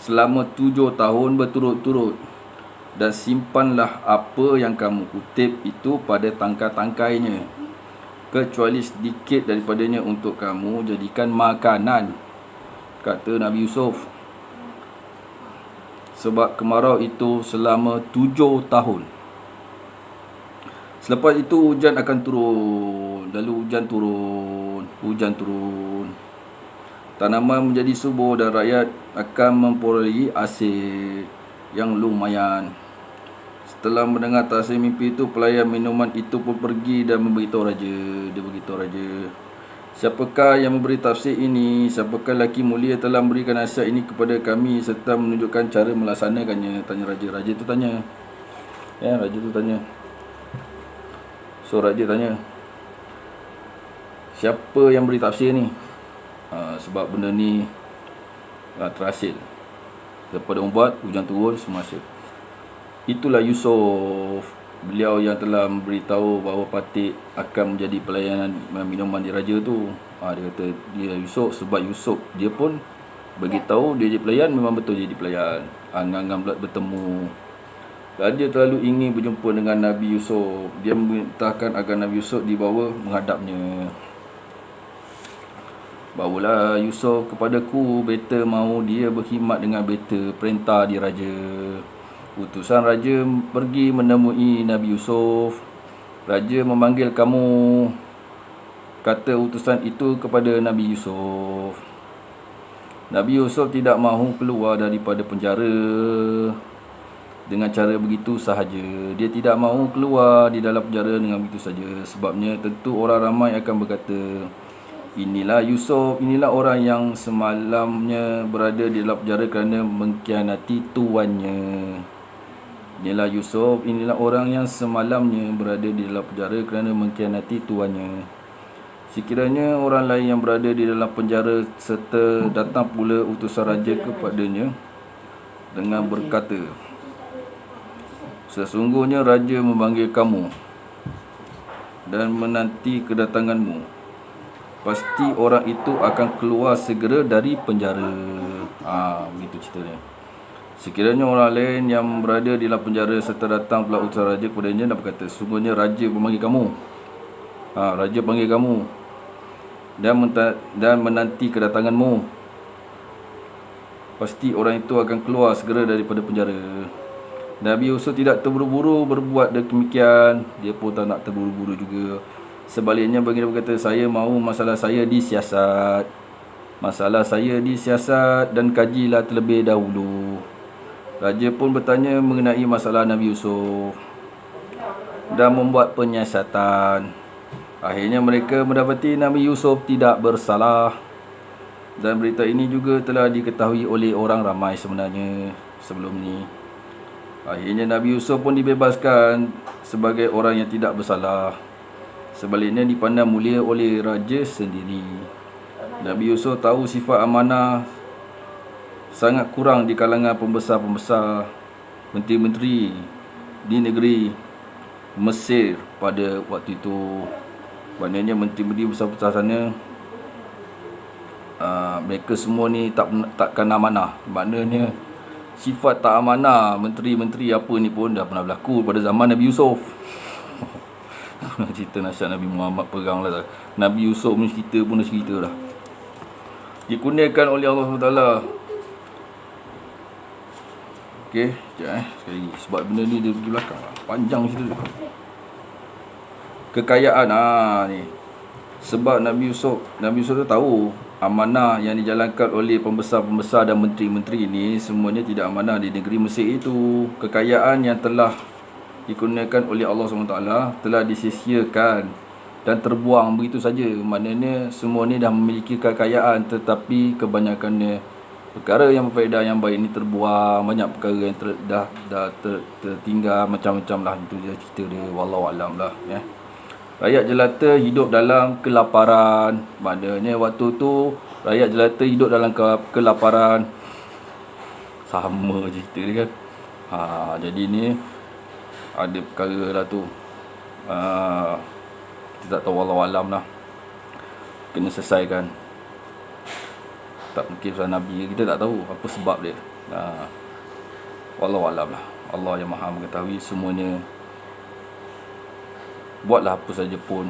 selama 7 tahun berturut-turut, dan simpanlah apa yang kamu kutip itu pada tangkai-tangkainya, kecuali sedikit daripadanya untuk kamu jadikan makanan, kata Nabi Yusuf. Sebab kemarau itu selama 7 tahun. Selepas itu hujan akan turun. Lalu hujan turun. hujan turun. Tanaman menjadi subur dan rakyat akan memperoleh hasil yang lumayan. Setelah mendengar tafsir mimpi itu, pelayan minuman itu pun pergi dan memberitahu raja. Dia beritahu raja, siapakah yang memberi tafsir ini? Siapakah lelaki mulia telah memberikan nasihat ini kepada kami serta menunjukkan cara melaksanakannya? Tanya raja. Raja tu tanya. Raja tu tanya. So raja tanya, siapa yang beri tafsir ni? Sebab benda ni terhasil. Daripada membuat hujan turun semua hasil. Itulah Yusuf. Beliau yang telah memberitahu bahawa Patih akan menjadi pelayanan minuman di raja tu. Dia kata dia Yusuf, sebab Yusuf dia pun beritahu dia jadi pelayan, memang betul jadi pelayan. Angan-angan pula bertemu. Raja terlalu ingin berjumpa dengan Nabi Yusuf. Dia memerintahkan agar Nabi Yusuf dibawa menghadapnya. Bawalah Yusuf kepadaku, beta mahu dia berkhidmat dengan beta, perintah di raja. Utusan raja pergi menemui Nabi Yusuf. Raja memanggil kamu, kata utusan itu kepada Nabi Yusuf. Nabi Yusuf tidak mahu keluar daripada penjara dengan cara begitu sahaja. Dia tidak mahu keluar di dalam penjara dengan begitu saja. Sebabnya tentu orang ramai akan berkata, inilah Yusuf, inilah orang yang semalamnya berada di dalam penjara kerana mengkhianati tuannya. Inilah Yusuf, inilah orang yang semalamnya berada di dalam penjara kerana mengkhianati tuannya. Sekiranya orang lain yang berada di dalam penjara serta datang pula utusan raja kepadanya dengan berkata, sesungguhnya raja memanggil kamu dan menanti kedatanganmu, pasti orang itu akan keluar segera dari penjara. Begitu ceritanya. Sekiranya orang lain yang berada di dalam penjara serta datang pula utusan raja kepadanya dan berkata, sesungguhnya raja memanggil kamu. Raja panggil kamu dan menanti kedatanganmu, pasti orang itu akan keluar segera daripada penjara. Nabi Yusuf tidak terburu-buru berbuat demikian. Dia pun tak nak terburu-buru juga. Sebaliknya baginda berkata, saya mahu masalah saya disiasat. Masalah saya disiasat dan kajilah terlebih dahulu. Raja pun bertanya mengenai masalah Nabi Yusuf dan membuat penyiasatan. Akhirnya mereka mendapati Nabi Yusuf tidak bersalah. Dan berita ini juga telah diketahui oleh orang ramai sebenarnya sebelum ni. Akhirnya Nabi Yusuf pun dibebaskan sebagai orang yang tidak bersalah. Sebaliknya dipandang mulia oleh raja sendiri. Nabi Yusuf tahu sifat amanah sangat kurang di kalangan pembesar-pembesar, menteri-menteri di negeri Mesir pada waktu itu. Maknanya menteri-menteri besar-besar sana, mereka semua ni takkan amanah. Maknanya sifat tak amanah menteri-menteri apa ni pun dah pernah berlaku pada zaman Nabi Yusuf. Cerita nasihat Nabi Muhammad perang lah. Nabi Yusuf punya cerita pun dah cerita dah. Dikurniakan oleh Allah SWT. Okey, sekejap sekali lagi. Sebab benda ni dia pergi belakang. Panjang cerita tu. Kekayaan ni. Sebab Nabi Yusuf tu tahu amanah yang dijalankan oleh pembesar-pembesar dan menteri-menteri ini semuanya tidak amanah di negeri Mesir itu. Kekayaan yang telah dikurniakan oleh Allah SWT telah disisiakan dan terbuang begitu saja. Maknanya semua ni dah memiliki kekayaan, tetapi kebanyakannya perkara yang berfaedah yang baik ni terbuang. Banyak perkara yang tertinggal macam-macam lah. Itu dia cerita dia. Wallahualam lah ya. Rakyat jelata hidup dalam kelaparan. Maknanya waktu tu rakyat jelata hidup dalam kelaparan. Sama cerita dia kan. Jadi ni ada perkara lah tu. Kita tak tahu, wallahualam lah. Kena selesaikan. Tak mungkin pasal Nabi, kita tak tahu apa sebab dia. Wallahualam lah. Allah yang maha mengetahui semuanya. Buatlah apa saja pun,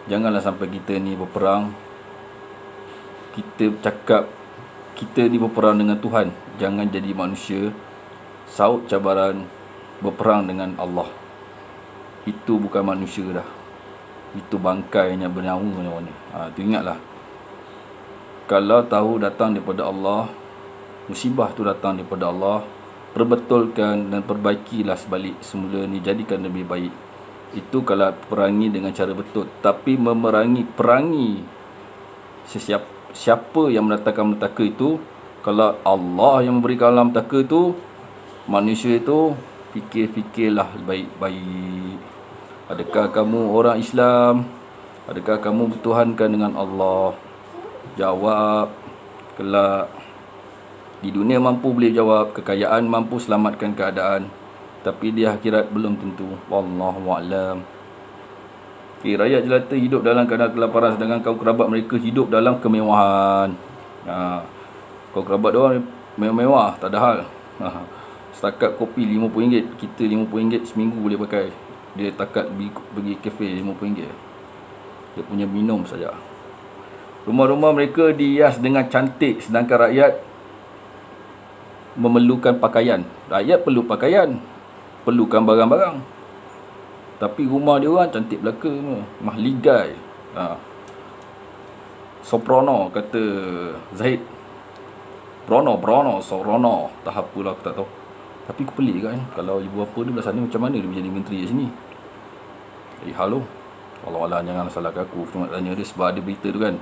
janganlah sampai kita ni berperang. Kita cakap kita ni berperang dengan Tuhan. Jangan jadi manusia saut cabaran berperang dengan Allah. Itu bukan manusia dah. itu bangkainya bernyawa macam mana. Tu ingatlah, kalau tahu datang daripada Allah, musibah tu datang daripada Allah, perbetulkan dan perbaikilah sebalik semula ni, jadikan lebih baik. Itu kalau perangi dengan cara betul. Tapi perangi siapa yang mendatangkan malapetaka itu, kalau Allah yang memberikan malapetaka itu, manusia itu fikirlah baik-baik. Adakah kamu orang Islam? Adakah kamu bertuhankan dengan Allah? Jawab. Kelak di dunia mampu boleh jawab, kekayaan mampu selamatkan keadaan, tapi di akhirat belum tentu. Wallahu a'lam. Rakyat jelata hidup dalam keadaan kelaparan, sedangkan kaum kerabat mereka hidup dalam kemewahan. Kaum kerabat diorang mewah, tak ada hal. Setakat kopi RM50, kita RM50 seminggu boleh pakai. Dia takat pergi kafe RM50. Dia punya minum saja. Rumah-rumah mereka dihias dengan cantik, sedangkan rakyat memerlukan pakaian. Rakyat perlu pakaian, perlukan barang-barang, tapi rumah dia orang cantik belaka, mahligai. Soprano, kata Zahid. Brono, Sorono, tak apalah, aku tak tahu. Tapi aku pelik kan, kalau ibu bapa dia belah sana, macam mana dia menjadi menteri kat sini? Halo, Allah jangan salahkan aku. Cuma tanya dia sebab ada berita tu kan,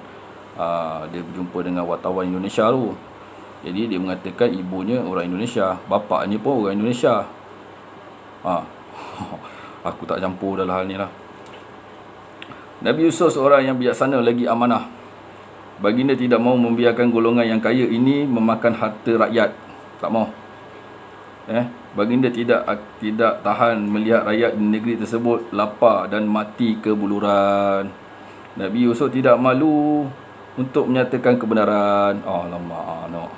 dia berjumpa dengan wartawan Indonesia tu. Jadi dia mengatakan ibunya orang Indonesia, bapaknya pun orang Indonesia. Aku tak campur dalam hal ni lah. Nabi Yusuf seorang yang bijaksana lagi amanah. Baginda tidak mahu membiarkan golongan yang kaya ini memakan harta rakyat. Tak mahu. Baginda tidak tahan melihat rakyat di negeri tersebut lapar dan mati kebuluran. Nabi Yusuf tidak malu untuk menyatakan kebenaran. Alamak,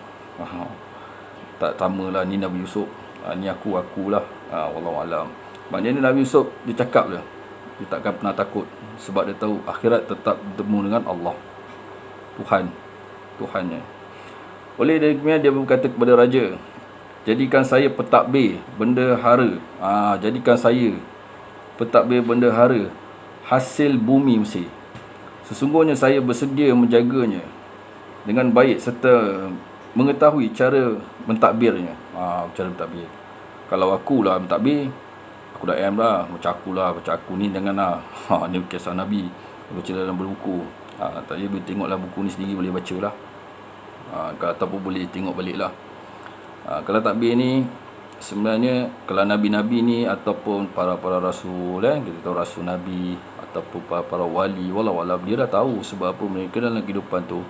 tak samalah ni Nabi Yusuf. Ni akulah. Wallahualam. Maknanya Nabi Yusuf dia cakap je, dia takkan pernah takut, sebab dia tahu akhirat tetap bertemu dengan Allah, Tuhannya. Oleh demikian dia berkata kepada raja, jadikan saya pentadbir bendahara. Jadikan saya pentadbir bendahara hasil bumi Mesir. Sesungguhnya saya bersedia menjaganya dengan baik serta mengetahui cara mentadbirnya. Cara mentadbir. Kalau akulah mentadbir, aku dah lah, macam aku ni janganlah. Ni kisah Nabi, baca dalam buku. Tak payah boleh tengoklah buku ni sendiri, boleh baca lah. Ataupun boleh tengok balik lah. Kalau takbir ni sebenarnya, kalau Nabi-Nabi ni ataupun para rasul, kita tahu rasul Nabi ataupun para wali, walau dia dah tahu sebab apa mereka dalam kehidupan tu,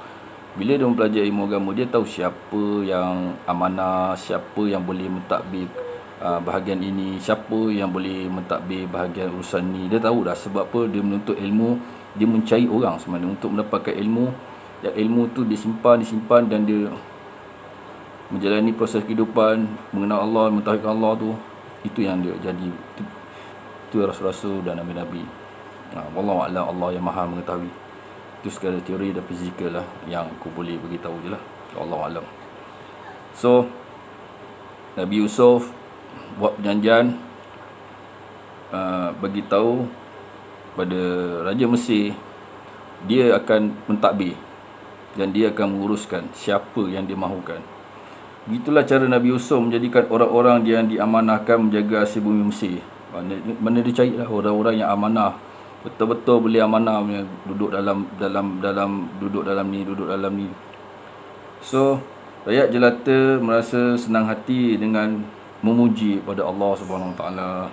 bila dia mempelajari ilmu agama, dia tahu siapa yang amanah, siapa yang boleh mentadbir bahagian ini, siapa yang boleh mentadbir bahagian urusan ni. Dia tahu dah sebab apa dia menuntut ilmu, dia mencari orang sebenarnya untuk mendapatkan ilmu. Yang ilmu tu disimpan dan dia menjalani proses kehidupan, mengenal Allah, mentauhidkan Allah tu. Itu yang dia jadi. Itu rasul-rasul dan nabi-nabi. Wallahu a'lam, Allah yang maha mengetahui. Itu sekadar teori dan fizikal lah yang aku boleh beritahu je lah. Wallahu a'lam. So Nabi Yusuf buat perjanjian, bagi tahu pada Raja Mesir dia akan mentadbir dan dia akan menguruskan siapa yang dia mahukan. Begitulah cara Nabi Yusuf menjadikan orang-orang yang diamanahkan menjaga hasil bumi Mesir. Mana dia carilah orang-orang yang amanah, betul-betul boleh amanah, duduk dalam ni. So rakyat jelata merasa senang hati dengan memuji pada Allah Subhanahu Wa Taala.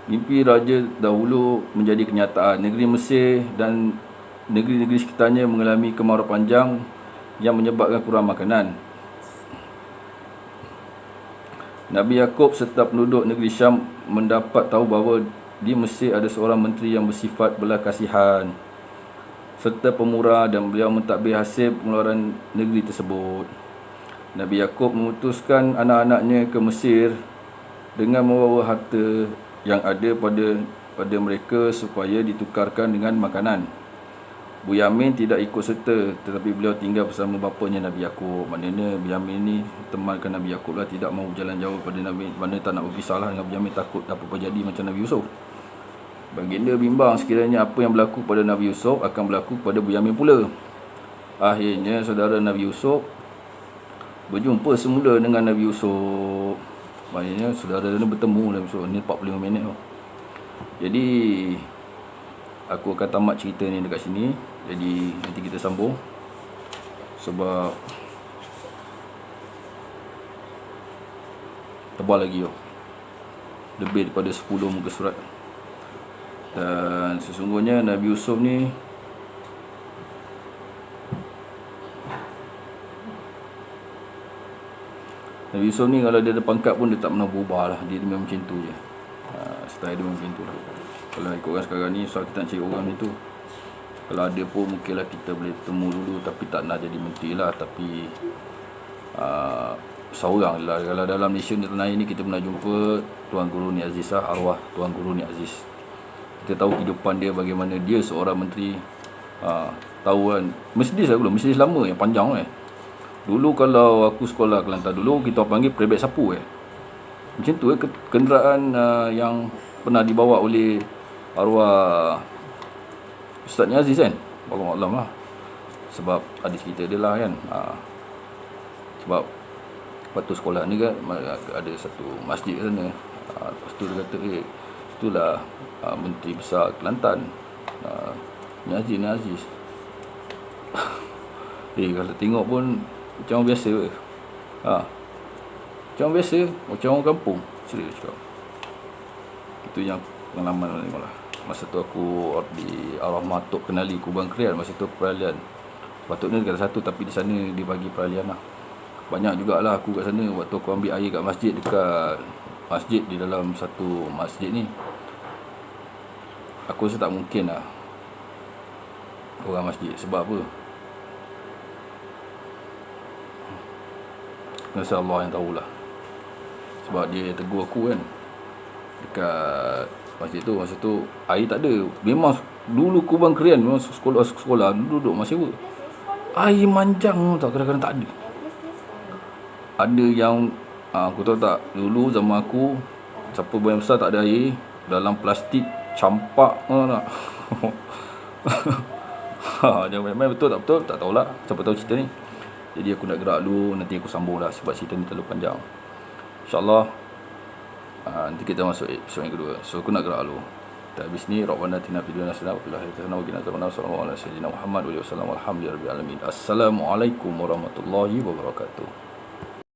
Mimpi raja dahulu menjadi kenyataan. Negeri Mesir dan negeri-negeri sekitarnya mengalami kemarau panjang yang menyebabkan kurang makanan. Nabi Yakub serta penduduk negeri Syam mendapat tahu bahawa di Mesir ada seorang menteri yang bersifat belas kasihan serta pemurah, dan beliau mentadbir hasil pengeluaran negeri tersebut. Nabi Yakub memutuskan anak-anaknya ke Mesir dengan membawa harta yang ada pada mereka supaya ditukarkan dengan makanan. Bunyamin tidak ikut serta, tetapi beliau tinggal bersama bapanya Nabi Yakub. Maknanya Bunyamin ni temankan Nabi Yakub lah, tidak mahu jalan jauh pada Nabi, mana tak nak berpisah lah dengan Bunyamin, takut apa-apa jadi macam Nabi Yusuf. Baginda bimbang sekiranya apa yang berlaku pada Nabi Yusuf akan berlaku kepada Bunyamin pula. Akhirnya saudara Nabi Yusuf berjumpa semula dengan Nabi Yusuf. Maknanya saudara ni bertemu Nabi Yusuf. Ni 45 minit tu. Jadi aku akan tamat cerita ni dekat sini. Jadi nanti kita sambung. Sebab tebal lagi tu. Lebih daripada 10 muka surat. Dan sesungguhnya Nabi Yusuf ni kalau dia ada pangkat pun dia tak pernah berubah lah. Dia memang macam tu je. Style dia memang macam tu lah. Kalau ikutkan sekarang ni, soal kita nak cari orang ni tu, kalau ada pun mungkinlah kita boleh temu dulu. Tapi tak nak jadi menteri lah. Tapi seorang lah. Kalau dalam Malaysia ni tanah air ni kita pernah jumpa Tuan Guru Ni Aziz lah. Arwah Tuan Guru Ni Aziz. Kita tahu kehidupan dia bagaimana dia seorang menteri. Tahu kan, Mercedes lah dulu, Mercedes lama yang panjang Dulu kalau aku sekolah Kelantan dulu, kita panggil private sapu Macam tu kenderaan yang pernah dibawa oleh arwah Ustaz Ni Aziz kan. Wallahualam lah. Sebab ada cerita dia lah kan. Sebab waktu sekolah ni kan ada satu masjid kat sana. Lepas tu dia kata itulah Menteri Besar Kelantan, Ni Aziz. Kalau tengok pun macam orang biasa macam orang biasa, macam orang kampung. Serius cakap. Itu yang pengalaman ni lah. Masa tu aku di Arwah Matok kenali Kubang Krian. Masa tu peralihan. Patutnya dekat satu, tapi di sana dia bagi peralihan lah. Banyak jugalah aku kat sana. Waktu aku ambil air kat masjid, dekat masjid di dalam satu masjid ni, aku rasa tak mungkin lah orang masjid. Sebab apa? Rasa Allah yang tahulah. Sebab dia tegur aku kan, dekat masjid tu. Masa tu air tak ada. Memang dulu Kubang Krian, memang sekolah duduk masih sewa. Air manjang tau, kadang-kadang tak ada. Ada yang aku tahu tak, dulu zaman aku, siapa yang besar tak ada air, dalam plastik campak tak. Jangan main-main. Betul tak betul tak tahulah. Siapa tahu cerita ni. Jadi aku nak gerak dulu, nanti aku sambung lah sebab cerita ni terlalu panjang. InsyaAllah nanti kita masuk episod yang kedua. So aku nak gerak dulu. Kita habis ni, Rabbana atina fid dunya hasanah wa fil akhirati hasanah wa qina adzabannar. Sallallahu alaihi wasallam Muhammad wa alihi wasallam. Alhamdulillahirabbil alamin. Assalamualaikum warahmatullahi wabarakatuh.